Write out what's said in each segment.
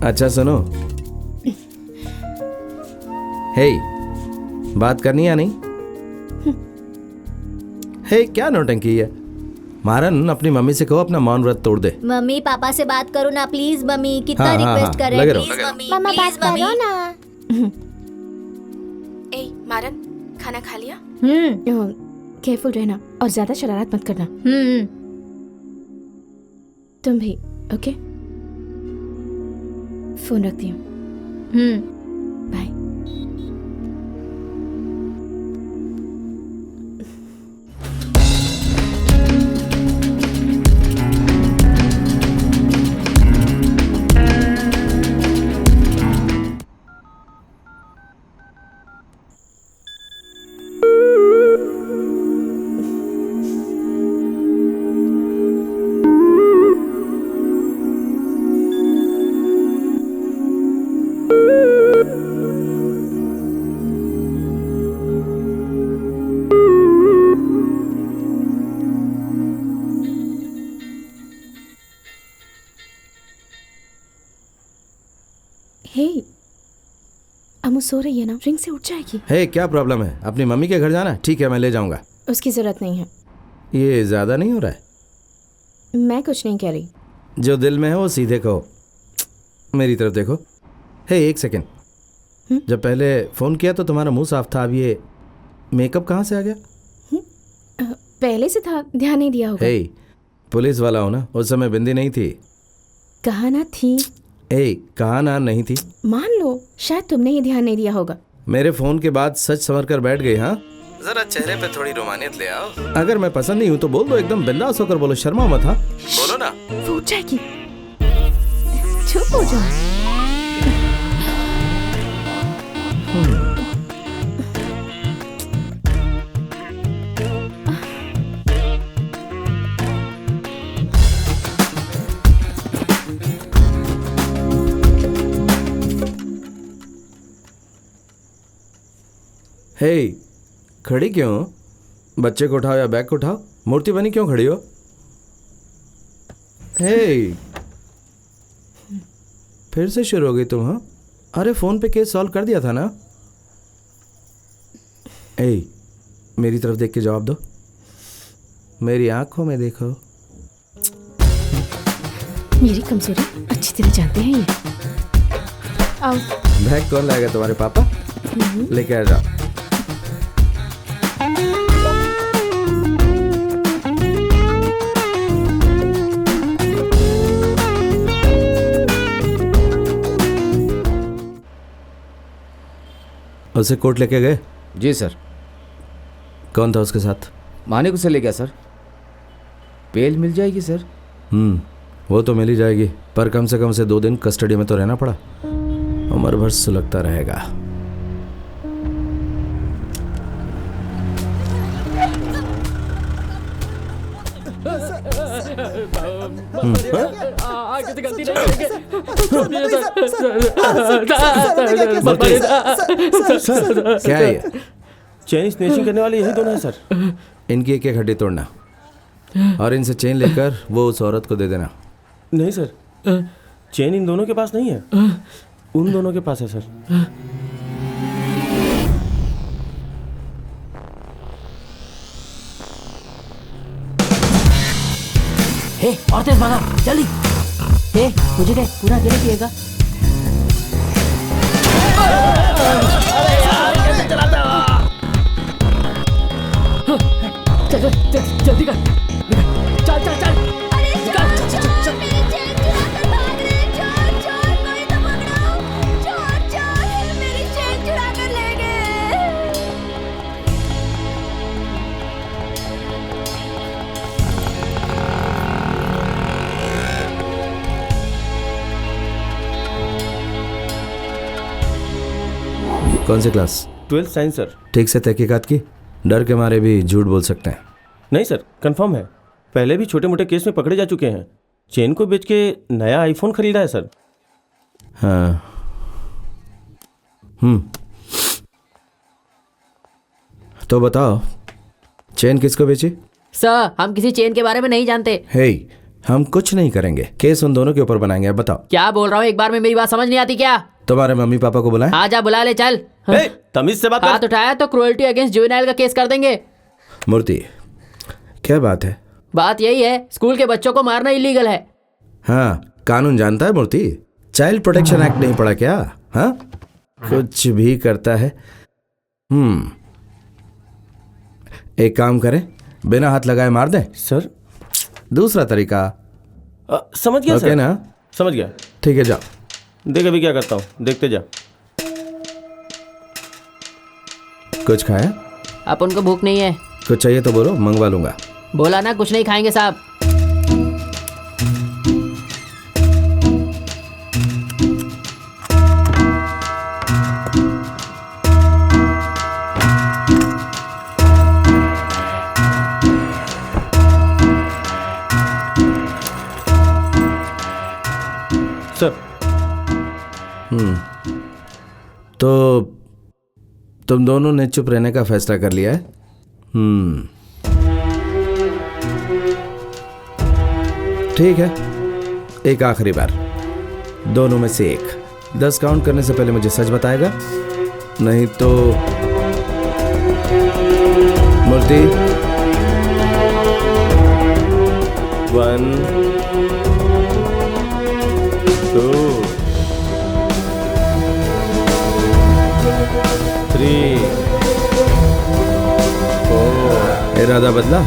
अच्छा सुनो, हे बात करनी या नहीं? हे क्या नौटंकी है? मारन अपनी मम्मी से कहो अपना मौन व्रत तोड़ दे। मम्मी पापा से बात करो ना प्लीज। मम्मी कितना हाँ, रिक्वेस्ट कर रहे हैं, प्लीज मम्मी, मम्मा बात करो ना। ए मारन, खाना खा लिया? केयरफुल रहना और ज्यादा शरारत मत करना। तुम भी ओके? फोन रखती हूँ। बाय। हे अमू सो रही है ना, रिंग से उठ जाएगी। हे क्या प्रॉब्लम है? अपनी मम्मी के घर जाना? ठीक है मैं ले जाऊंगा। उसकी जरूरत नहीं है। ये ज्यादा नहीं हो रहा है? मैं कुछ नहीं कह रही। जो दिल में है वो सीधे कहो। मेरी तरफ देखो। हे एक सेकेंड, जब पहले फोन किया तो तुम्हारा मुंह साफ था, अब ये मेकअप कहाँ से आ गया? पहले से था, ध्यान नहीं दिया होगा। हे पुलिस वाला हो ना, उस समय बिंदी नहीं थी। कहा ना थी। कहा ना नहीं थी। मान लो शायद तुमने ही ध्यान नहीं दिया होगा। मेरे फोन के बाद सच संवर कर बैठ गई। हाँ जरा चेहरे पे थोड़ी रोमानियत ले आओ। अगर मैं पसंद नहीं हूँ तो बोल दो, एकदम बिंदास होकर बोलो, शर्मा मत। हाँ बोलो ना। वो उठ जाएगी, चुप हो जाओ। हे खड़ी क्यों हो? बच्चे को उठाओ या बैग को उठाओ, मूर्ति बनी क्यों खड़ी हो? हे फिर से शुरू हो गई तुम? हाँ अरे फोन पे केस सॉल्व कर दिया था ना। मेरी तरफ देख के जवाब दो, मेरी आंखों में देखो। मेरी कमजोरी अच्छी तरह जानते हैं ये। आओ। बैग कौन लाएगा? तुम्हारे पापा? लेके आ जाओ। उसे कोर्ट लेके गए? जी सर। कौन था उसके साथ? मानिक उसे ले गया सर। बेल मिल जाएगी सर? वो तो मिल ही जाएगी, पर कम से कम उसे 2 दिन कस्टडी में तो रहना पड़ा। उम्र भर सुलगता रहेगा। क्या है ये? चेन स्नेचिंग करने वाले यही दोनों हैं सर। इनकी एक एक हड्डी तोड़ना और इनसे चेन लेकर वो उस औरत को दे देना। नहीं सर, चेन इन दोनों के पास नहीं है, उन दोनों के पास है सर। हे और तेज भागा जल्दी। हे मुझे क्या पूरा अकेले पिएगा? जल्दी कर, चल चल चल। कौन सी क्लास? 12th science sir. ठीक से तहकीकात की? डर के मारे भी झूठ बोल सकते हैं। नहीं सर, कंफर्म है। पहले भी छोटे मोटे केस में पकड़े जा चुके हैं। चेन को बेच के नया आईफोन खरीदा है सर। हाँ। तो बताओ, चेन किसको बेची? सर हम किसी चेन के बारे में नहीं जानते। हे, हम कुछ नहीं करेंगे, केस उन दोनों के ऊपर बनाएंगे। अब बताओ। क्या बोल रहा हूँ, एक बार में मेरी बात समझ नहीं आती क्या? तुम्हारे मम्मी पापा को बुलाएं? आजा बुला ले चल। ए, तमीज से बात हाथ कर। उठाया तो क्रूएल्टी अगेंस्ट जुवेनाइल का केस कर देंगे। मूर्ति, क्या बात है? बात यही है, स्कूल के बच्चों को मारना इलीगल है। हाँ, कानून जानता है मूर्ति? चाइल्ड प्रोटेक्शन एक्ट नहीं पढ़ा क्या? हाँ, कुछ भी करता है। एक काम करें, बिना हाथ लगाए मार दें। सर दूसरा तरीका। समझ गया ओके सर। ना? समझ गया। ठीक है, जाओ। देख अभी क्या करता हूँ, देखते जा। कुछ खाया? अब उनको भूख नहीं है। कुछ चाहिए तो बोलो, मंगवा लूंगा। बोला ना कुछ नहीं खाएंगे साहब। सर तो तुम दोनों ने चुप रहने का फैसला कर लिया है? ठीक है, एक आखिरी बार, दोनों में से एक 10 काउंट करने से पहले मुझे सच बताएगा, नहीं तो मूर्ति 1 2 3 4 इरादा बदला?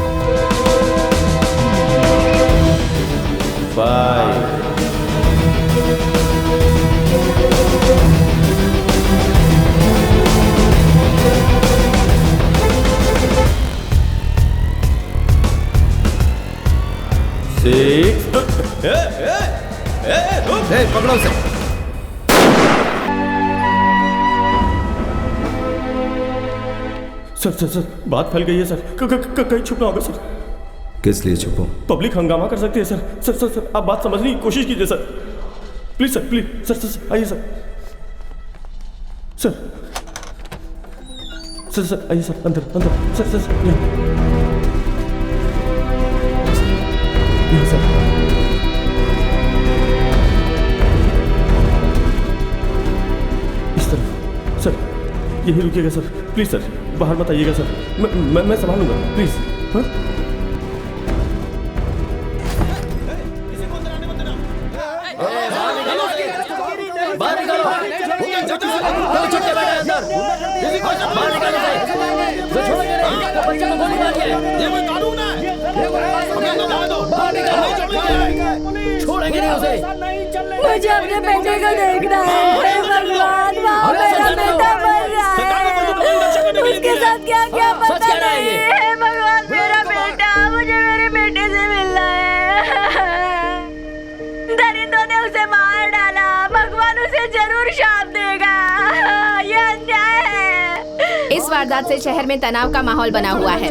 5 6 पकड़ो उसे। सर बात फैल गई है सर। कहीं छुपना होगा सर। किस लिए छुपो? पब्लिक हंगामा कर सकती है सर। सर आप बात समझने की कोशिश कीजिए sir. Please sir, please sir आइए सर। सर आइए सर, अंदर सर यहाँ सर। इस तरफ सर, यही रुकिएगा सर। प्लीज सर, बाहर मत आइएगा सर। मैं संभालूंगा, प्लीज। हाँ बाहर निकालो। कोई छुट्टे बैठा है अंदर। बाहर निकालो उसे। जो छोड़ेंगे नहीं, बच्चे को गोली मारिए। ये कोई कानून है। हमें तो जाने दो। बाहर निकालो। छोड़ेंगे नहीं उसे। मुझे अपने बेटे को देखना है। हे भगवान, वहाँ मेरा बेटा मर रहा है। उसके साथ क्या क्या पता नहीं। हे भगवान, मेरा बेटा, मुझे मेरे बेटे से मिलना है। दरिंदों ने उसे मार डाला। भगवान उसे जरूर शाप देगा। ये अन्याय है। इस वारदात से शहर में तनाव का माहौल बना हुआ है।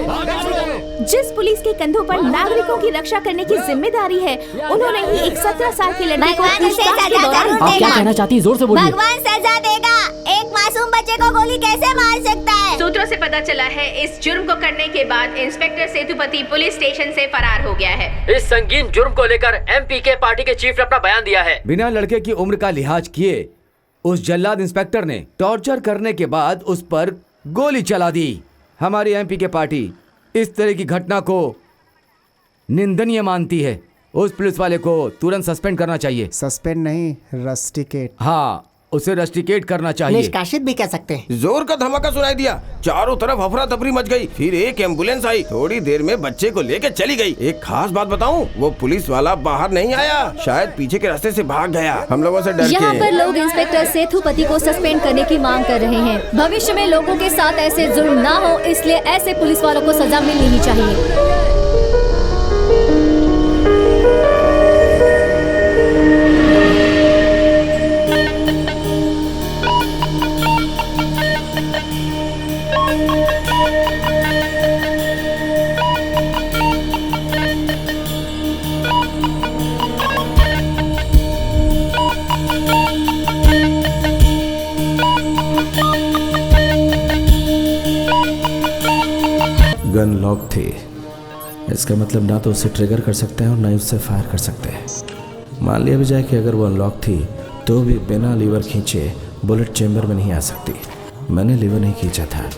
जिस पुलिस के कंधों पर नागरिकों की रक्षा करने की जिम्मेदारी है, उन्होंने ही एक 17 साल की लड़की को भगवान उसे पूछताछ के सजा दौरान जरूर आप क्या कहना चाहती हैं? जोर से बोलिए। भगवान सजा देगा। एक मासूम बच्चे को गोली कैसे मार सकता है? सूत्रों से पता चला है, इस जुर्म को करने के बाद इंस्पेक्टर सेतुपति पुलिस स्टेशन से फरार हो गया है। इस संगीन जुर्म को लेकर एमपीके पार्टी के चीफ ने अपना बयान दिया है। बिना लड़के की उम्र का लिहाज किए उस जल्लाद इंस्पेक्टर ने टॉर्चर करने के बाद उस पर गोली चला दी। हमारी एमपीके पार्टी इस तरह की घटना को निंदनीय मानती है। उस पुलिस वाले को तुरंत सस्पेंड करना चाहिए। सस्पेंड नहीं, रस्टिकेट। हाँ, उसे रस्टिकेट करना चाहिए। निष्कासित भी कह सकते हैं। जोर का धमाका सुनाई दिया, चारों तरफ अफरा तफरी मच गई। फिर एक एम्बुलेंस आई, थोड़ी देर में बच्चे को लेके चली गई। एक खास बात बताऊं, वो पुलिस वाला बाहर नहीं आया, शायद पीछे के रास्ते से भाग गया। हम लोगों से डर यहाँ के। पर लोग इंस्पेक्टर सेतुपति को सस्पेंड करने की मांग कर रहे हैं। भविष्य में लोगों के साथ ऐसे जुर्म ना हो, इसलिए ऐसे पुलिस वालों को सजा मिलनी ही चाहिए। गन लॉक थे, इसका मतलब ना तो उसे ट्रिगर कर सकते हैं और ना ही उससे फायर कर सकते हैं। मान लिया भी जाए कि अगर वो अनलॉक थी तो भी बिना लीवर खींचे बुलेट चेंबर में नहीं आ सकती। मैंने लीवर नहीं खींचा था,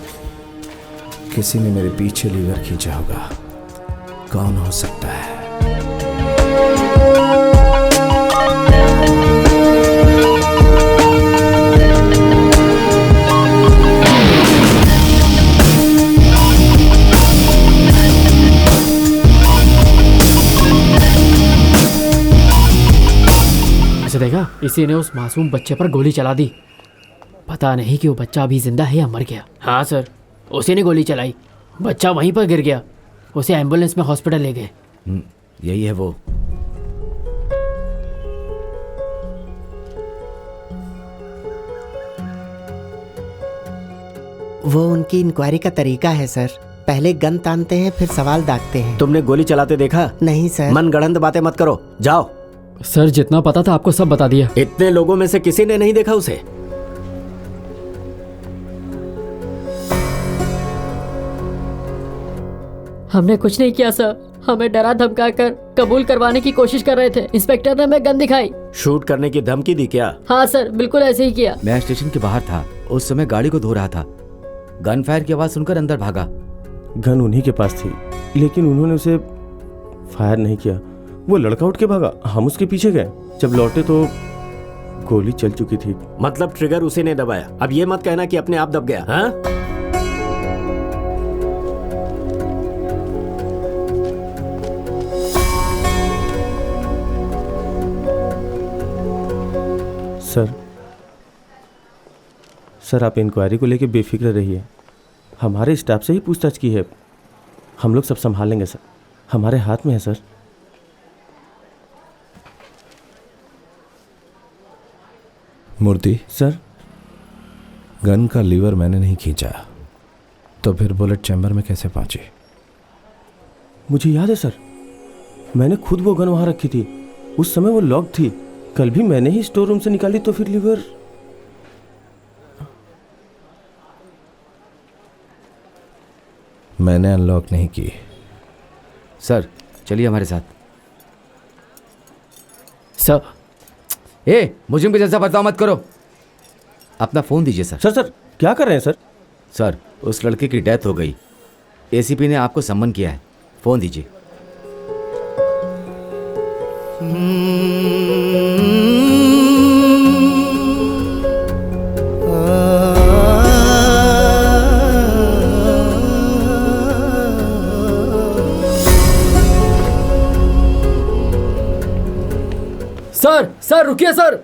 किसी ने मेरे पीछे लीवर खींचा होगा। कौन हो सकता है? देखा, इसी ने उस मासूम बच्चे पर गोली चला दी। पता नहीं कि वो बच्चा अभी जिंदा है या मर गया। हाँ सर, उसी ने गोली चलाई, बच्चा वहीं पर गिर गया, उसे एम्बुलेंस में हॉस्पिटल ले गए। यही है वो। वो उनकी इंक्वायरी का तरीका है सर। पहले गन तानते हैं फिर सवाल दागते हैं। तुमने गोली चलाते देखा? नहीं सर। मनगढ़ंत बातें मत करो, जाओ। सर जितना पता था आपको सब बता दिया। इतने लोगों में से किसी ने नहीं देखा उसे? हमने कुछ नहीं किया सर, हमें डरा धमका कर कबूल करवाने की कोशिश कर रहे थे। इंस्पेक्टर ने हमें गन दिखाई। शूट करने की धमकी दी क्या? हाँ सर, बिल्कुल ऐसे ही किया। मैं स्टेशन के बाहर था, उस समय गाड़ी को धो रहा था, गन फायर की आवाज सुनकर अंदर भागा। गन उन्हीं के पास थी, लेकिन उन्होंने उसे फायर नहीं किया। वो लड़का उठ के भागा, हम उसके पीछे गए। जब लौटे तो गोली चल चुकी थी। मतलब ट्रिगर उसी ने दबाया। अब ये मत कहना कि अपने आप दब गया। हाँ? सर आप इंक्वायरी को लेके बेफिक्र रहिए। हमारे स्टाफ से ही पूछताछ की है, हम लोग सब संभाल लेंगे सर। हमारे हाथ में है सर। मूर्ति सर, गन का लीवर मैंने नहीं खींचा, तो फिर बुलेट चैम्बर में कैसे पहुंची? मुझे याद है सर, मैंने खुद वो गन वहां रखी थी। उस समय वो लॉक थी। कल भी मैंने ही स्टोर रूम से निकाली, तो फिर लीवर। मैंने अनलॉक नहीं की। सर चलिए हमारे साथ। सर मुझे के जैसा बर्ताव मत करो। अपना फोन दीजिए सर। सर क्या कर रहे हैं सर? सर उस लड़के की डेथ हो गई, एसीपी ने आपको सम्मन किया है, फोन दीजिए। सर रुकिए सर।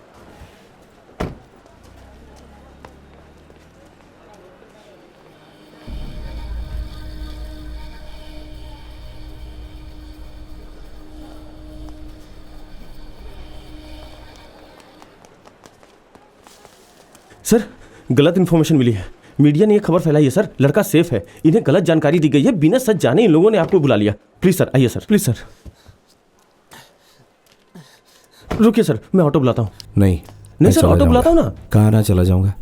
सर गलत इन्फॉर्मेशन मिली है, मीडिया ने ये खबर फैलाई है सर। लड़का सेफ है, इन्हें गलत जानकारी दी गई है। बिना सच जाने इन लोगों ने आपको बुला लिया। प्लीज सर आइए सर, प्लीज सर। रुकिए सर, मैं ऑटो बुलाता हूँ। नहीं सर, ऑटो बुलाता हूँ ना। कहाँ ना चला जाऊंगा?